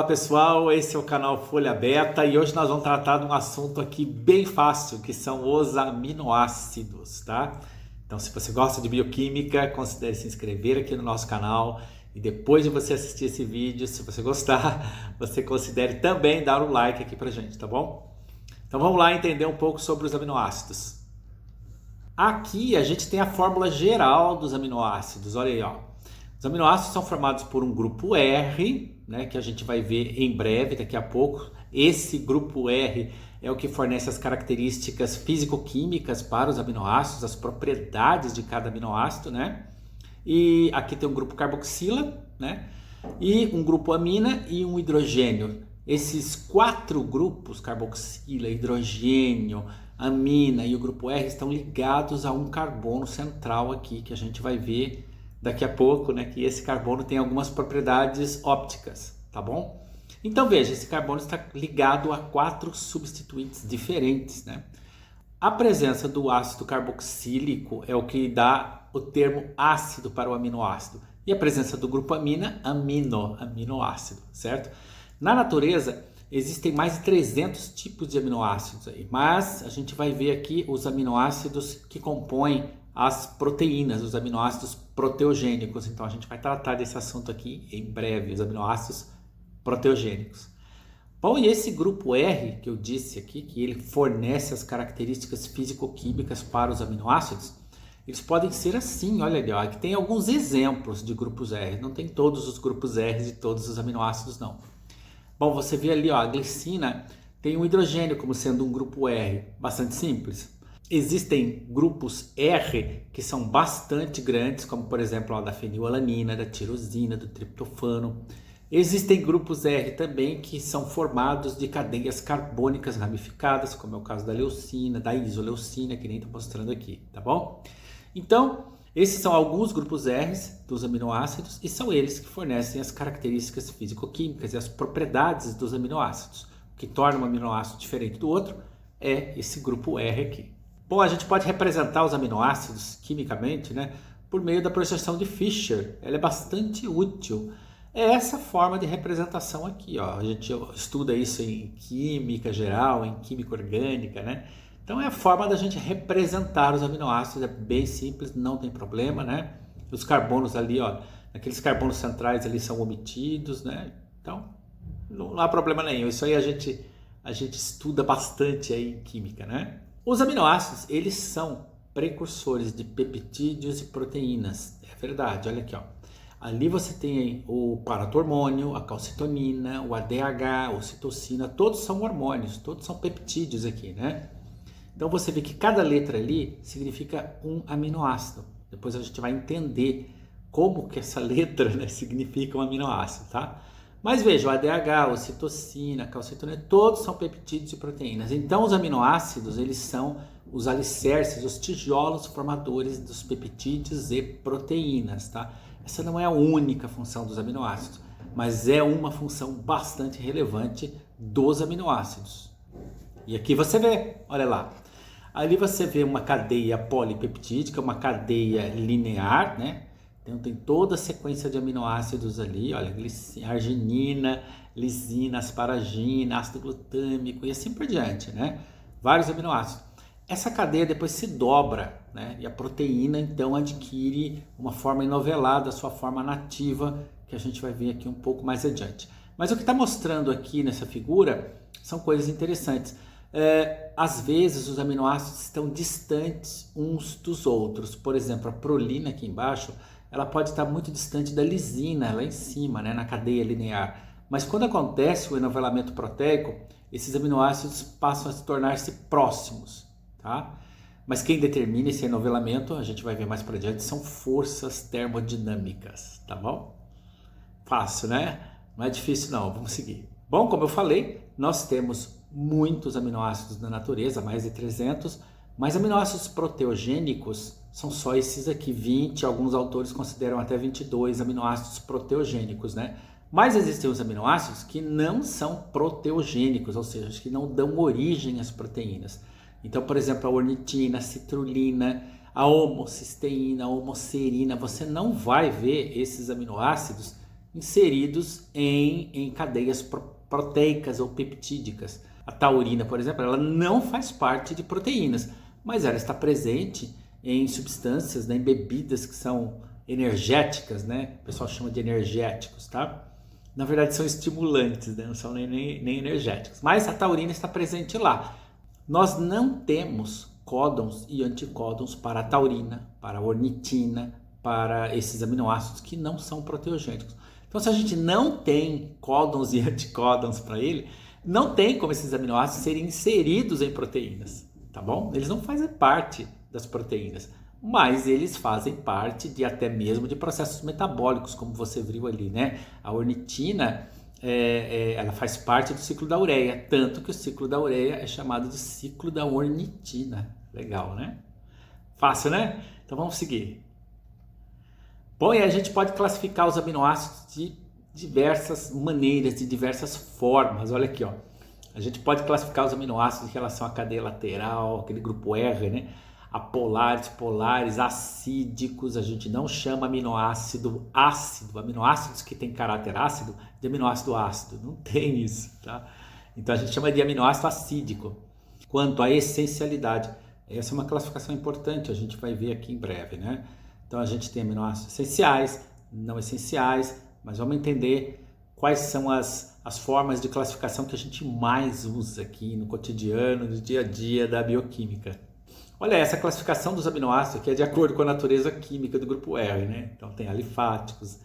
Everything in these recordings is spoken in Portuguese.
Fala pessoal, esse é o canal Folha Beta e hoje nós vamos tratar de um assunto aqui bem fácil, que são os aminoácidos, tá? Então se você gosta de bioquímica, considere se inscrever aqui no nosso canal e depois de você assistir esse vídeo, se você gostar, você considere também dar um like aqui pra gente, tá bom? Então vamos lá entender um pouco sobre os aminoácidos. Aqui a gente tem a fórmula geral dos aminoácidos, olha aí, ó. Os aminoácidos são formados por um grupo R, né, que a gente vai ver em breve, daqui a pouco. Esse grupo R é o que fornece as características físico-químicas para os aminoácidos, as propriedades de cada aminoácido, né? E aqui tem um grupo carboxila, né? E um grupo amina e um hidrogênio. Esses quatro grupos, carboxila, hidrogênio, amina e o grupo R, estão ligados a um carbono central aqui, que a gente vai ver daqui a pouco, né, que esse carbono tem algumas propriedades ópticas, tá bom? Então veja, esse carbono está ligado a quatro substituintes diferentes, né? A presença do ácido carboxílico é o que dá o termo ácido para o aminoácido. E a presença do grupo amina, aminoácido, certo? Na natureza existem mais de 300 tipos de aminoácidos aí, mas a gente vai ver aqui os aminoácidos que compõem as proteínas, os aminoácidos proteogênicos. Então a gente vai tratar desse assunto aqui em breve, os aminoácidos proteogênicos. Bom, e esse grupo R que eu disse aqui, que ele fornece as características físico-químicas para os aminoácidos, eles podem ser assim, olha ali, ó, aqui tem alguns exemplos de grupos R, não tem todos os grupos R de todos os aminoácidos não. Bom, você vê ali, ó, a glicina tem um hidrogênio como sendo um grupo R, bastante simples. Existem grupos R que são bastante grandes, como por exemplo a da fenilalanina, da tirosina, do triptofano. Existem grupos R também que são formados de cadeias carbônicas ramificadas, como é o caso da leucina, da isoleucina, que nem estou mostrando aqui, tá bom? Então, esses são alguns grupos R dos aminoácidos e são eles que fornecem as características físico-químicas e as propriedades dos aminoácidos. O que torna um aminoácido diferente do outro é esse grupo R aqui. Bom, a gente pode representar os aminoácidos quimicamente, né, por meio da projeção de Fischer. Ela é bastante útil. É essa forma de representação aqui, ó. A gente estuda isso em química geral, em química orgânica, né? Então é a forma da gente representar os aminoácidos, é bem simples, não tem problema, né? Os carbonos ali, ó, aqueles carbonos centrais ali são omitidos, né? Então não há problema nenhum. Isso aí a gente estuda bastante aí em química, né? Os aminoácidos, eles são precursores de peptídeos e proteínas. É verdade, olha aqui, ó. Ali você tem o paratormônio, a calcitonina, o ADH, a ocitocina, todos são hormônios, todos são peptídeos aqui, né? Então você vê que cada letra ali significa um aminoácido. Depois a gente vai entender como que essa letra, né, significa um aminoácido, tá? Mas veja, o ADH, a ocitocina, a calcitonina, todos são peptídeos e proteínas. Então os aminoácidos, eles são os alicerces, os tijolos formadores dos peptídeos e proteínas, tá? Essa não é a única função dos aminoácidos, mas é uma função bastante relevante dos aminoácidos. E aqui você vê, olha lá. Ali você vê uma cadeia polipeptídica, uma cadeia linear, né? Então tem toda a sequência de aminoácidos ali, olha, arginina, lisina, asparagina, ácido glutâmico e assim por diante, né? Vários aminoácidos. Essa cadeia depois se dobra, né? E a proteína então adquire uma forma enovelada, a sua forma nativa, que a gente vai ver aqui um pouco mais adiante. Mas o que está mostrando aqui nessa figura são coisas interessantes. Às vezes os aminoácidos estão distantes uns dos outros. Por exemplo, a prolina aqui embaixo, ela pode estar muito distante da lisina, lá em cima, né, na cadeia linear. Mas quando acontece o enovelamento proteico, esses aminoácidos passam a se tornar-se próximos, tá? Mas quem determina esse enovelamento, a gente vai ver mais para diante, são forças termodinâmicas, tá bom? Fácil, né? Não é difícil não, vamos seguir. Bom, como eu falei, nós temos muitos aminoácidos na natureza, mais de 300, mas aminoácidos proteogênicos são só esses aqui, 20, alguns autores consideram até 22 aminoácidos proteogênicos, né? Mas existem os aminoácidos que não são proteogênicos, ou seja, que não dão origem às proteínas. Então, por exemplo, a ornitina, a citrulina, a homocisteína, a homoserina, você não vai ver esses aminoácidos inseridos em cadeias proteicas ou peptídicas. A taurina, por exemplo, ela não faz parte de proteínas, mas ela está presente em substâncias, né, em bebidas que são energéticas, né? O pessoal chama de energéticos, tá? Na verdade são estimulantes, né? Não são nem energéticos. Mas a taurina está presente lá. Nós não temos códons e anticódons para a taurina, para a ornitina, para esses aminoácidos que não são proteogênicos. Então, se a gente não tem códons e anticódons para ele, não tem como esses aminoácidos serem inseridos em proteínas, tá bom? Eles não fazem parte das proteínas, mas eles fazem parte de até mesmo de processos metabólicos, como você viu ali, né? A ornitina, ela faz parte do ciclo da ureia, tanto que o ciclo da ureia é chamado de ciclo da ornitina. Legal, né? Fácil, né? Então vamos seguir. Bom, e a gente pode classificar os aminoácidos de diversas maneiras, de diversas formas. Olha aqui, ó. A gente pode classificar os aminoácidos em relação à cadeia lateral, aquele grupo R, né? Apolares, polares, acídicos. A gente não chama aminoácido ácido. Aminoácidos que têm caráter ácido de aminoácido ácido. Não tem isso, tá? Então a gente chama de aminoácido acídico. Quanto à essencialidade, essa é uma classificação importante, a gente vai ver aqui em breve, né? Então a gente tem aminoácidos essenciais, não essenciais, mas vamos entender quais são as formas de classificação que a gente mais usa aqui no cotidiano, no dia a dia da bioquímica. Olha, essa classificação dos aminoácidos aqui é de acordo com a natureza química do grupo R, né? Então tem alifáticos.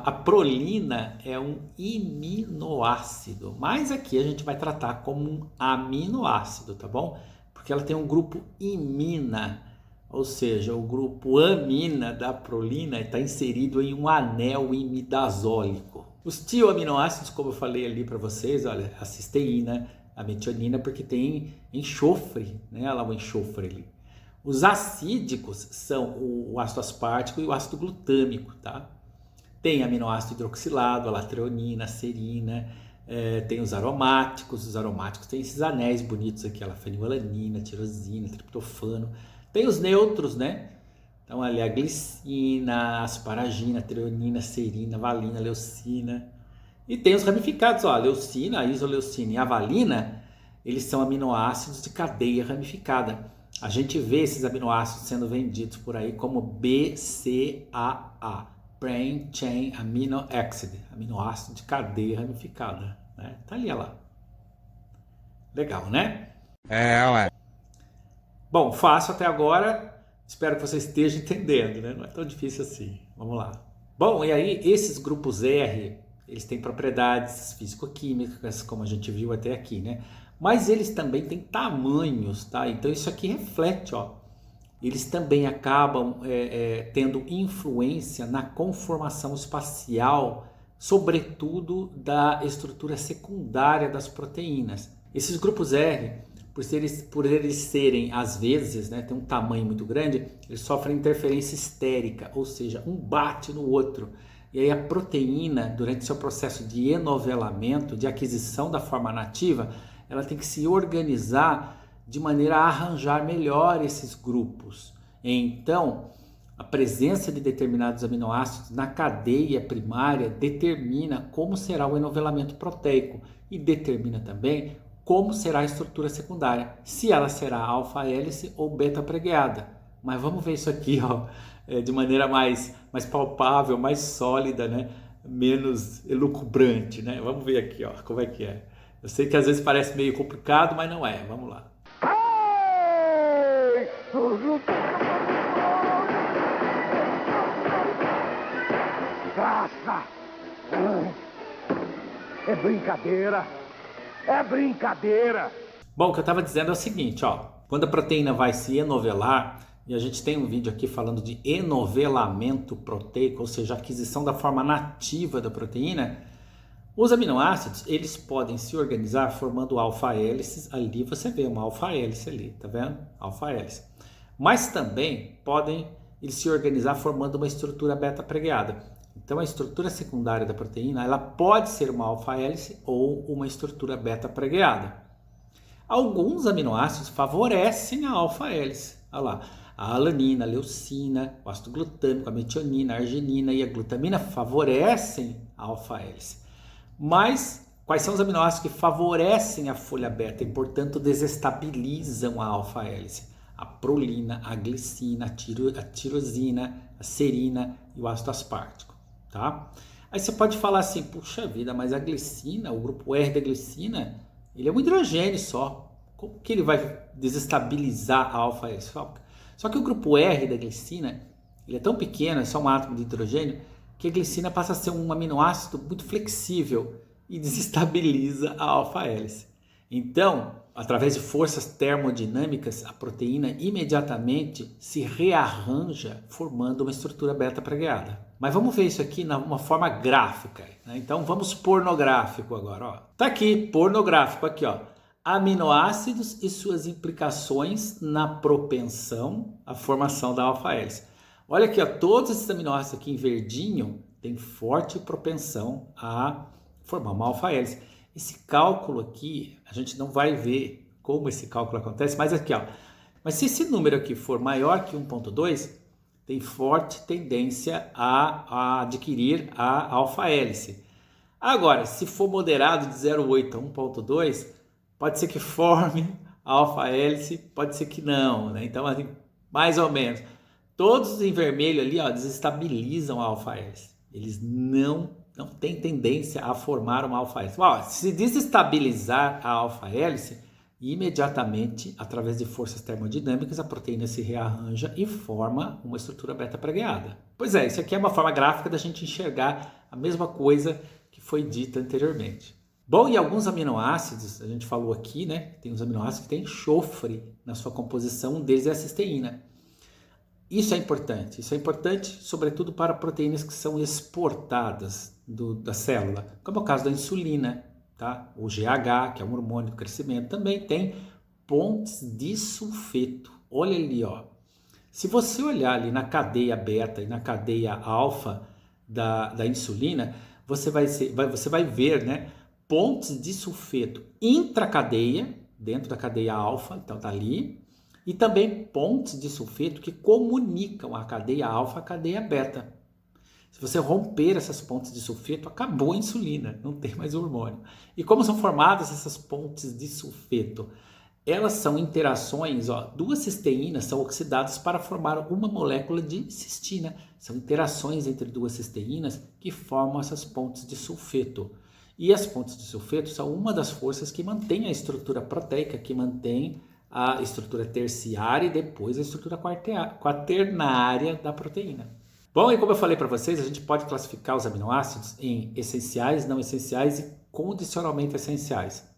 A prolina é um iminoácido, mas aqui a gente vai tratar como um aminoácido, tá bom? Porque ela tem um grupo imina, ou seja, o grupo amina da prolina está inserido em um anel imidazólico. Os tioaminoácidos, como eu falei ali para vocês, olha, a cisteína, a metionina, porque tem enxofre, né? Olha lá o enxofre ali. Os acídicos são o ácido aspartico e o ácido glutâmico, tá? Tem aminoácido hidroxilado, a latreonina, a serina, tem os aromáticos têm esses anéis bonitos aqui, a fenilalanina, tirosina, triptofano. Tem os neutros, né? Então ali a glicina, a asparagina, a treonina, serina, valina, leucina. E tem os ramificados, ó, a leucina, a isoleucina e a valina, eles são aminoácidos de cadeia ramificada. A gente vê esses aminoácidos sendo vendidos por aí como BCAA. Brain Chain Amino Acid, aminoácido de cadeia ramificada, né? Tá ali, olha lá. Legal, né? Ué. Bom, fácil até agora, espero que você esteja entendendo, né? Não é tão difícil assim. Vamos lá. Bom, e aí esses grupos R, eles têm propriedades físico-químicas, como a gente viu até aqui, né? Mas eles também têm tamanhos, tá? Então isso aqui reflete, ó. Eles também acabam tendo influência na conformação espacial, sobretudo da estrutura secundária das proteínas. Esses grupos R, por eles serem, às vezes, né, tem um tamanho muito grande, eles sofrem interferência estérica, ou seja, um bate no outro. E aí a proteína, durante seu processo de enovelamento, de aquisição da forma nativa, ela tem que se organizar de maneira a arranjar melhor esses grupos. Então, a presença de determinados aminoácidos na cadeia primária determina como será o enovelamento proteico e determina também como será a estrutura secundária, se ela será alfa-hélice ou beta-pregueada. Mas vamos ver isso aqui, ó, de maneira mais palpável, mais sólida, né? Menos elucubrante, né? Vamos ver aqui, ó, como é que é. Eu sei que às vezes parece meio complicado, mas não é. Vamos lá. Graça! É brincadeira! É brincadeira! Bom, o que eu estava dizendo é o seguinte, ó. Quando a proteína vai se enovelar, e a gente tem um vídeo aqui falando de enovelamento proteico, ou seja, aquisição da forma nativa da proteína, os aminoácidos, eles podem se organizar formando alfa-hélices. Ali você vê uma alfa-hélice ali, tá vendo? Alfa-hélice. Mas também podem eles se organizar formando uma estrutura beta-pregueada. Então a estrutura secundária da proteína, ela pode ser uma alfa-hélice ou uma estrutura beta-pregueada. Alguns aminoácidos favorecem a alfa-hélice. Olha lá, A alanina, a leucina, o ácido glutâmico, a metionina, a arginina e a glutamina favorecem a alfa-hélice. Mas quais são os aminoácidos que favorecem a folha beta e, portanto, desestabilizam a alfa-hélice? A prolina, a glicina, a tirosina, a serina e o ácido aspartico, tá? Aí você pode falar assim, puxa vida, mas a glicina, o grupo R da glicina, ele é um hidrogênio só. Como que ele vai desestabilizar a alfa-hélice? Só que o grupo R da glicina, ele é tão pequeno, é só um átomo de hidrogênio, que a glicina passa a ser um aminoácido muito flexível e desestabiliza a alfa-hélice. Então, através de forças termodinâmicas, a proteína imediatamente se rearranja formando uma estrutura beta-pregueada. Mas vamos ver isso aqui numa forma gráfica, né? Então vamos pôr no gráfico agora, ó. Tá aqui, pôr no gráfico aqui, ó. Aminoácidos e suas implicações na propensão à formação da alfa-hélice. Olha aqui, ó, todos esses aminoácidos aqui em verdinho têm forte propensão a formar uma alfa-hélice. Esse cálculo aqui, a gente não vai ver como esse cálculo acontece, mas aqui, ó. Mas se esse número aqui for maior que 1.2, tem forte tendência a adquirir a alfa-hélice. Agora, se for moderado de 0,8 a 1.2, pode ser que forme a alfa-hélice, pode ser que não, né? Então, assim, mais ou menos. Todos em vermelho ali, ó, desestabilizam a alfa-hélice. Eles não têm tendência a formar uma alfa-hélice. Se desestabilizar a alfa-hélice, imediatamente, através de forças termodinâmicas, a proteína se rearranja e forma uma estrutura beta-pregueada. Pois é, isso aqui é uma forma gráfica da gente enxergar a mesma coisa que foi dita anteriormente. Bom, e alguns aminoácidos, a gente falou aqui, né? Tem uns aminoácidos que têm enxofre na sua composição, um deles é a cisteína. Isso é importante sobretudo para proteínas que são exportadas da célula, como é o caso da insulina, tá? O GH, que é um hormônio do crescimento, também tem pontes de sulfeto. Olha ali, ó. Se você olhar ali na cadeia beta e na cadeia alfa da insulina, você vai ver, né, pontes de sulfeto intracadeia, dentro da cadeia alfa, então tá ali, e também pontes de sulfeto que comunicam a cadeia alfa à cadeia beta. Se você romper essas pontes de sulfeto, acabou a insulina, não tem mais hormônio. E como são formadas essas pontes de sulfeto? Elas são interações, ó, duas cisteínas são oxidadas para formar uma molécula de cistina. São interações entre duas cisteínas que formam essas pontes de sulfeto. E as pontes de sulfeto são uma das forças que mantém a estrutura proteica, que mantém a estrutura terciária e depois a estrutura quaternária da proteína. Bom, e como eu falei para vocês, a gente pode classificar os aminoácidos em essenciais, não essenciais e condicionalmente essenciais.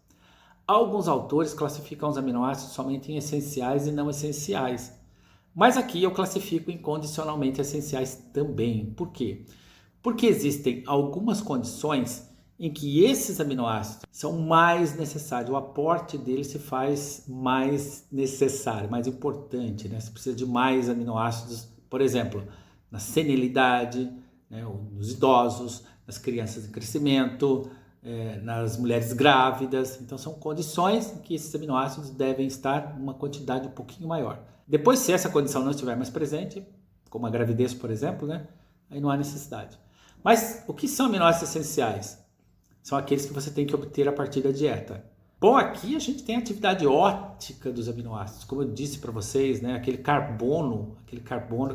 Alguns autores classificam os aminoácidos somente em essenciais e não essenciais. Mas aqui eu classifico em condicionalmente essenciais também. Por quê? Porque existem algumas condições em que esses aminoácidos são mais necessários, o aporte deles se faz mais necessário, mais importante, né? Você precisa de mais aminoácidos, por exemplo, na senilidade, né? Nos idosos, nas crianças em crescimento, nas mulheres grávidas. Então são condições em que esses aminoácidos devem estar em uma quantidade um pouquinho maior. Depois, se essa condição não estiver mais presente, como a gravidez, por exemplo, né? Aí não há necessidade. Mas o que são aminoácidos essenciais? São aqueles que você tem que obter a partir da dieta. Bom, aqui a gente tem a atividade óptica dos aminoácidos. Como eu disse para vocês, né, aquele carbono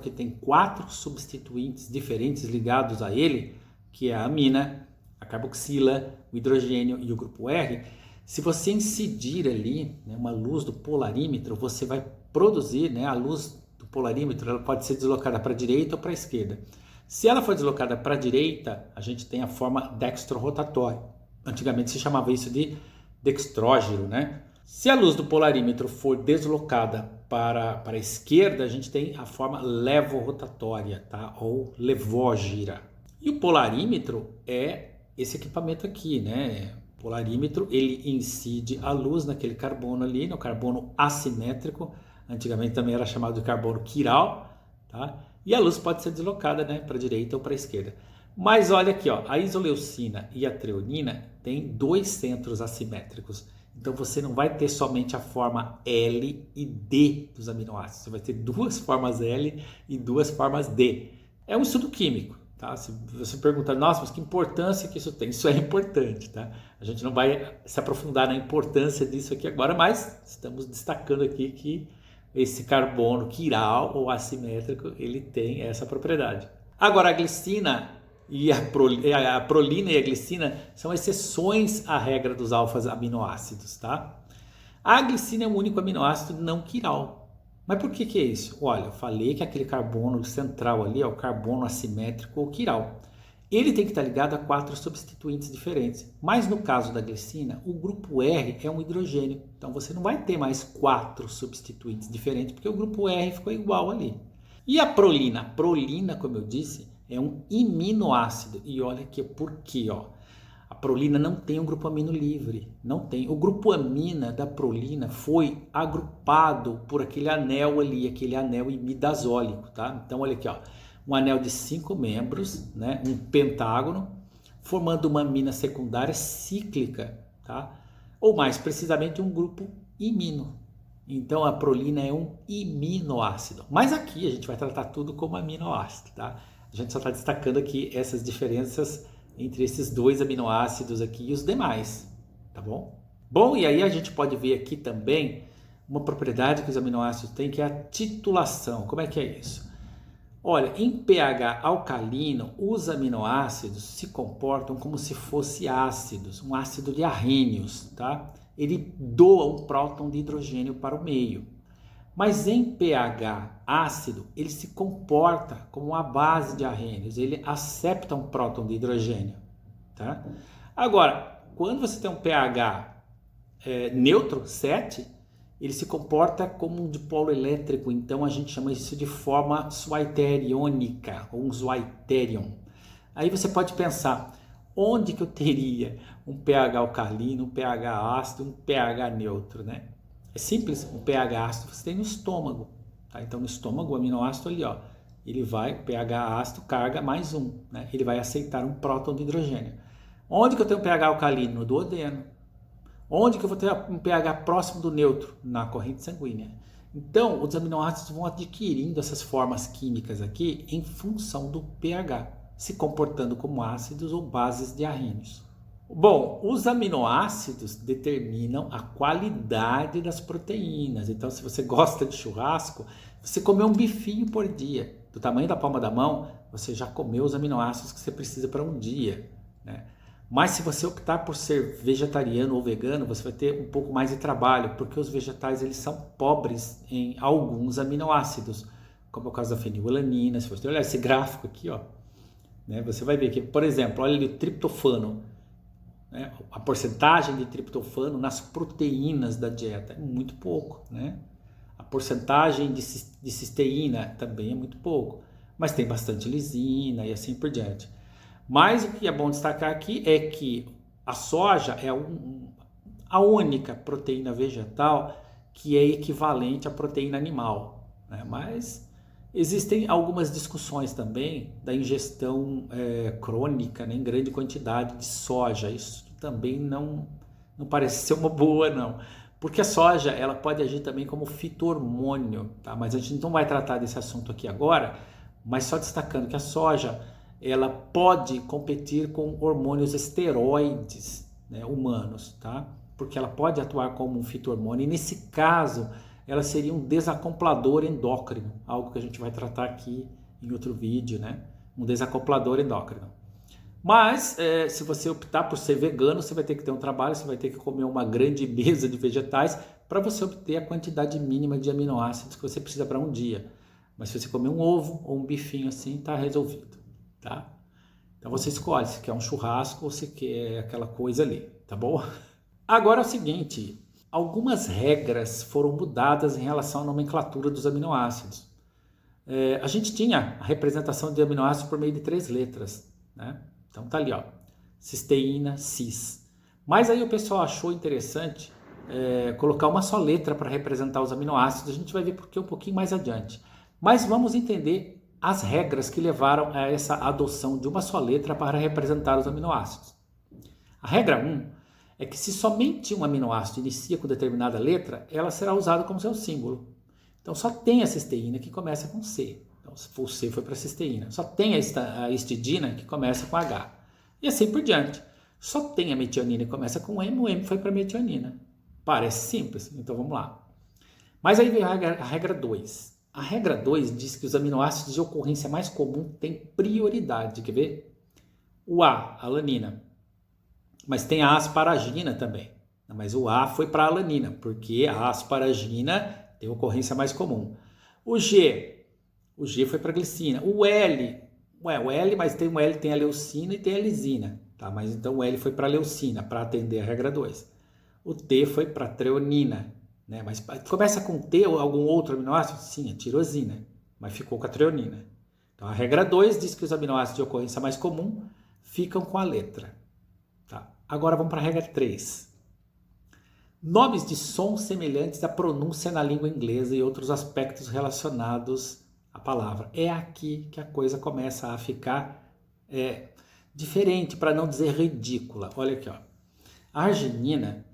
que tem 4 substituintes diferentes ligados a ele, que é a amina, a carboxila, o hidrogênio e o grupo R. Se você incidir ali, né, uma luz do polarímetro, você vai produzir, né, a luz do polarímetro, ela pode ser deslocada para a direita ou para a esquerda. Se ela for deslocada para a direita, a gente tem a forma dextrorotatória. Antigamente se chamava isso de dextrógiro, né? Se a luz do polarímetro for deslocada para a esquerda, a gente tem a forma levorotatória, tá? Ou levógira. E o polarímetro é esse equipamento aqui, né? O polarímetro, ele incide a luz naquele carbono ali, no carbono assimétrico. Antigamente também era chamado de carbono quiral, tá? E a luz pode ser deslocada, né, para a direita ou para a esquerda. Mas olha aqui, ó, a isoleucina e a treonina têm 2 centros assimétricos. Então você não vai ter somente a forma L e D dos aminoácidos, você vai ter duas formas L e duas formas D. É um estudo químico, tá? Se você perguntar, nossa, mas que importância que isso tem? Isso é importante, tá? A gente não vai se aprofundar na importância disso aqui agora, mas estamos destacando aqui que esse carbono quiral ou assimétrico, ele tem essa propriedade. Agora a glicina e a prolina e a glicina são exceções à regra dos alfa-aminoácidos, tá? A glicina é o único aminoácido não quiral. Mas por que é isso? Olha, eu falei que aquele carbono central ali é o carbono assimétrico ou quiral. Ele tem que estar ligado a 4 substituintes diferentes. Mas no caso da glicina, o grupo R é um hidrogênio. Então você não vai ter mais 4 substituintes diferentes, porque o grupo R ficou igual ali. E a prolina? A prolina, como eu disse, é um iminoácido. E olha aqui por quê, ó. A prolina não tem um grupo amino livre, não tem. O grupo amina da prolina foi agrupado por aquele anel ali, aquele anel imidazólico, tá? Então olha aqui, ó, um anel de 5 membros, né? Um pentágono, formando uma amina secundária cíclica, tá? Ou mais precisamente um grupo imino. Então a prolina é um iminoácido. Mas aqui a gente vai tratar tudo como aminoácido, tá? A gente só está destacando aqui essas diferenças entre esses dois aminoácidos aqui e os demais, tá bom? Bom, e aí a gente pode ver aqui também uma propriedade que os aminoácidos têm, que é a titulação. Como é que é isso? Olha, em pH alcalino, os aminoácidos se comportam como se fossem ácidos, um ácido de arrênios, tá? Ele doa um próton de hidrogênio para o meio. Mas em pH ácido, ele se comporta como uma base de arrênios, ele acepta um próton de hidrogênio, tá? Agora, quando você tem um pH neutro, 7, ele se comporta como um dipolo elétrico, então a gente chama isso de forma zwitteriônica, ou um zwitterion. Aí você pode pensar, onde que eu teria um pH alcalino, um pH ácido, um pH neutro, né? É simples, o pH ácido você tem no estômago, tá? Então no estômago o aminoácido ali, ó, ele vai, pH ácido, carga mais 1, né? Ele vai aceitar um próton de hidrogênio. Onde que eu tenho um pH alcalino? No duodeno. Onde que eu vou ter um pH próximo do neutro? Na corrente sanguínea. Então os aminoácidos vão adquirindo essas formas químicas aqui em função do pH, se comportando como ácidos ou bases de arrênios. Bom, os aminoácidos determinam a qualidade das proteínas. Então, se você gosta de churrasco, você comer um bifinho por dia, do tamanho da palma da mão, você já comeu os aminoácidos que você precisa para um dia, né? Mas se você optar por ser vegetariano ou vegano, você vai ter um pouco mais de trabalho, porque os vegetais eles são pobres em alguns aminoácidos, como é o caso da fenilalanina. Se você olhar esse gráfico aqui, ó, né, você vai ver que, por exemplo, olha ali o triptofano. A porcentagem de triptofano nas proteínas da dieta é muito pouco, né? A porcentagem de cisteína também é muito pouco, mas tem bastante lisina e assim por diante. Mas o que é bom destacar aqui é que a soja é a única proteína vegetal que é equivalente à proteína animal, né? Mas existem algumas discussões também da ingestão crônica, né, em grande quantidade de soja. Isso também não parece ser uma boa, não. Porque a soja ela pode agir também como fito-hormônio, tá? Mas a gente não vai tratar desse assunto aqui agora, mas só destacando que a soja ela pode competir com hormônios esteroides, né, humanos, tá? Porque ela pode atuar como um fito-hormônio e nesse caso ela seria um desacoplador endócrino, algo que a gente vai tratar aqui em outro vídeo, né? Um desacoplador endócrino. Mas, se você optar por ser vegano, você vai ter que ter um trabalho, você vai ter que comer uma grande mesa de vegetais para você obter a quantidade mínima de aminoácidos que você precisa para um dia. Mas se você comer um ovo ou um bifinho assim, tá resolvido, tá? Então você escolhe se quer um churrasco ou se quer aquela coisa ali, tá bom? Agora é o seguinte, algumas regras foram mudadas em relação à nomenclatura dos aminoácidos. A gente tinha a representação de aminoácidos por meio de 3 letras, né? Então tá ali, ó, cisteína, cis. Mas aí o pessoal achou interessante colocar uma só letra para representar os aminoácidos. A gente vai ver por que um pouquinho mais adiante. Mas vamos entender as regras que levaram a essa adoção de uma só letra para representar os aminoácidos. A regra 1 é que se somente um aminoácido inicia com determinada letra, ela será usada como seu símbolo. Então só tem a cisteína que começa com C. Então se for o C foi para cisteína. Só tem a histidina que começa com H. E assim por diante. Só tem a metionina que começa com M, o M foi para metionina. Parece simples, então vamos lá. Mas aí vem a regra 2. A regra 2 diz que os aminoácidos de ocorrência mais comum têm prioridade. Quer ver? O A, alanina. Mas tem a asparagina também. Mas o A foi para a alanina, porque a asparagina tem ocorrência mais comum. O G foi para a glicina. O L, mas tem o L, tem a leucina e tem a lisina. Tá? Mas então o L foi para a leucina, para atender a regra 2. O T foi para a treonina. Né? Mas começa com T ou algum outro aminoácido? Sim, a tirosina, mas ficou com a treonina. Então a regra 2 diz que os aminoácidos de ocorrência mais comum ficam com a letra. Tá? Agora vamos para a regra 3. Nomes de sons semelhantes à pronúncia na língua inglesa e outros aspectos relacionados à palavra. É aqui que a coisa começa a ficar diferente, para não dizer ridícula. Olha aqui, ó. A arginina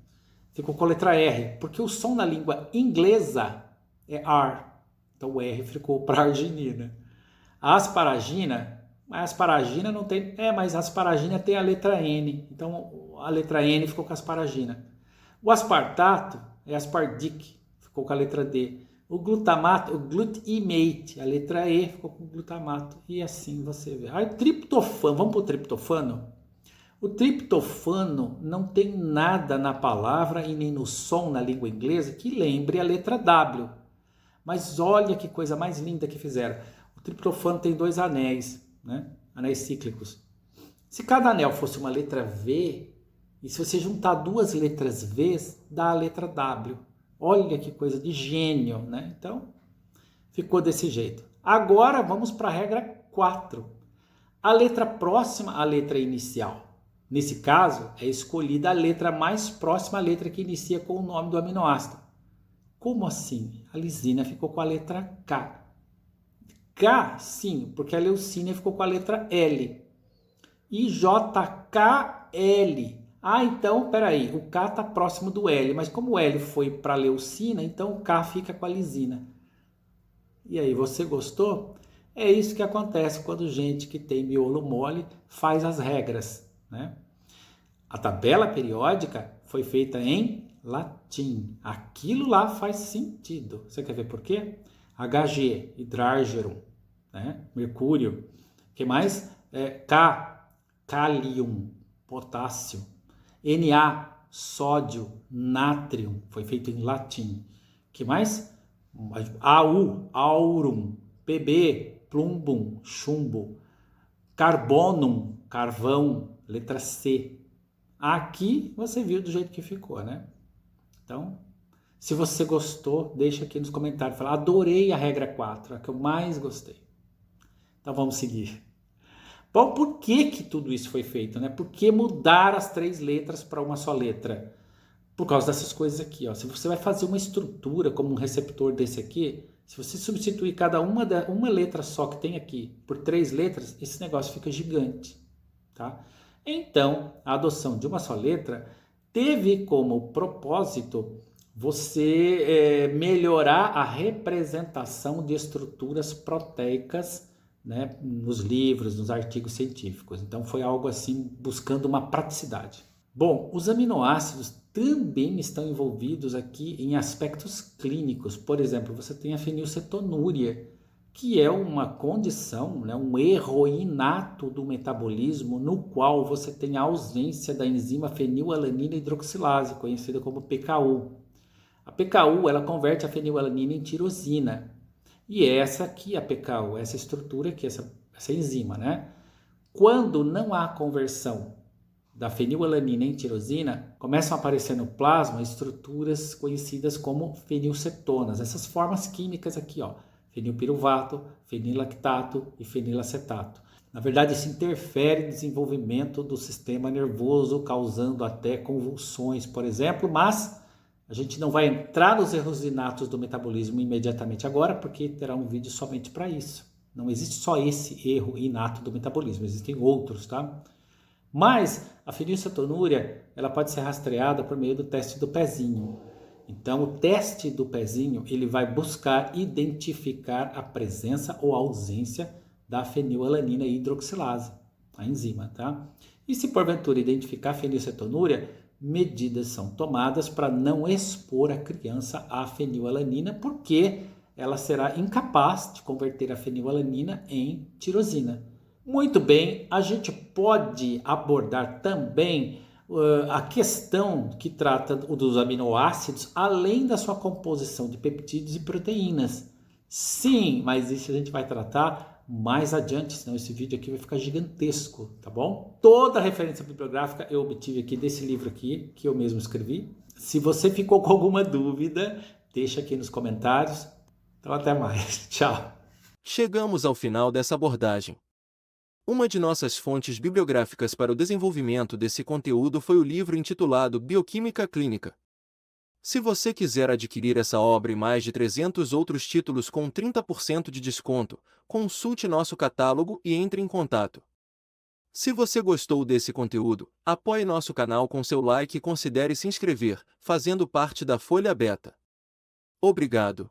ficou com a letra R, porque o som na língua inglesa é R. Então o R ficou para arginina. A asparagina não tem... mas a asparagina tem a letra N. Então a letra N ficou com a asparagina. O aspartato é aspartic, ficou com a letra D. O glutamato, o glutamate, a letra E ficou com o glutamato. E assim você vê. Aí triptofano, vamos para o triptofano? O triptofano não tem nada na palavra e nem no som na língua inglesa que lembre a letra W. Mas olha que coisa mais linda que fizeram. O triptofano tem 2 anéis, né? Anéis cíclicos. Se cada anel fosse uma letra V, e se você juntar 2 letras V, dá a letra W. Olha que coisa de gênio, né? Então, ficou desse jeito. Agora vamos para a regra 4. A letra próxima à letra inicial. Nesse caso, é escolhida a letra mais próxima à letra que inicia com o nome do aminoácido. Como assim? A lisina ficou com a letra K. K, sim, porque a leucina ficou com a letra L. E JKL. Então, peraí, o K está próximo do L, mas como o L foi para a leucina, então o K fica com a lisina. E aí, você gostou? É isso que acontece quando gente que tem miolo mole faz as regras, né? A tabela periódica foi feita em latim. Aquilo lá faz sentido. Você quer ver por quê? Hg, hidrágeno, né? Mercúrio. O que mais? K, cálium, potássio. Na, sódio, nátrium, foi feito em latim. O que mais? Au, aurum. Pb, plumbum, chumbo. Carbonum, carvão, letra C. Aqui você viu do jeito que ficou, né? Então, se você gostou, deixa aqui nos comentários. Fala, adorei a regra 4, a que eu mais gostei. Então vamos seguir. Bom, por que tudo isso foi feito, né? Por que mudar as 3 letras para uma só letra? Por causa dessas coisas aqui, ó. Se você vai fazer uma estrutura como um receptor desse aqui, se você substituir cada uma letra só que tem aqui por 3 letras, esse negócio fica gigante, tá? Então, a adoção de uma só letra teve como propósito você melhorar a representação de estruturas proteicas, né, nos livros, nos artigos científicos. Então, foi algo assim, buscando uma praticidade. Bom, os aminoácidos também estão envolvidos aqui em aspectos clínicos. Por exemplo, você tem a fenilcetonúria, que é uma condição, né, um erro inato do metabolismo, no qual você tem a ausência da enzima fenilalanina hidroxilase, conhecida como PKU. A PKU, ela converte a fenilalanina em tirosina. E essa aqui, a PKU, essa estrutura aqui, essa enzima, né? Quando não há conversão da fenilalanina em tirosina, começam a aparecer no plasma estruturas conhecidas como fenilcetonas. Essas formas químicas aqui, ó. Fenilpiruvato, fenilactato e fenilacetato. Na verdade, isso interfere no desenvolvimento do sistema nervoso, causando até convulsões, por exemplo, mas a gente não vai entrar nos erros inatos do metabolismo imediatamente agora, porque terá um vídeo somente para isso. Não existe só esse erro inato do metabolismo, existem outros, tá? Mas a fenilcetonúria, ela pode ser rastreada por meio do teste do pezinho. Então, o teste do pezinho, ele vai buscar identificar a presença ou ausência da fenilalanina hidroxilase, a enzima, tá? E se porventura identificar a fenilcetonúria, medidas são tomadas para não expor a criança à fenilalanina, porque ela será incapaz de converter a fenilalanina em tirosina. Muito bem, a gente pode abordar também a questão que trata dos aminoácidos, além da sua composição de peptídeos e proteínas. Sim, mas isso a gente vai tratar mais adiante, senão esse vídeo aqui vai ficar gigantesco, tá bom? Toda a referência bibliográfica eu obtive aqui desse livro aqui, que eu mesmo escrevi. Se você ficou com alguma dúvida, deixa aqui nos comentários. Então até mais, tchau! Chegamos ao final dessa abordagem. Uma de nossas fontes bibliográficas para o desenvolvimento desse conteúdo foi o livro intitulado Bioquímica Clínica. Se você quiser adquirir essa obra e mais de 300 outros títulos com 30% de desconto, consulte nosso catálogo e entre em contato. Se você gostou desse conteúdo, apoie nosso canal com seu like e considere se inscrever, fazendo parte da Folha Beta. Obrigado.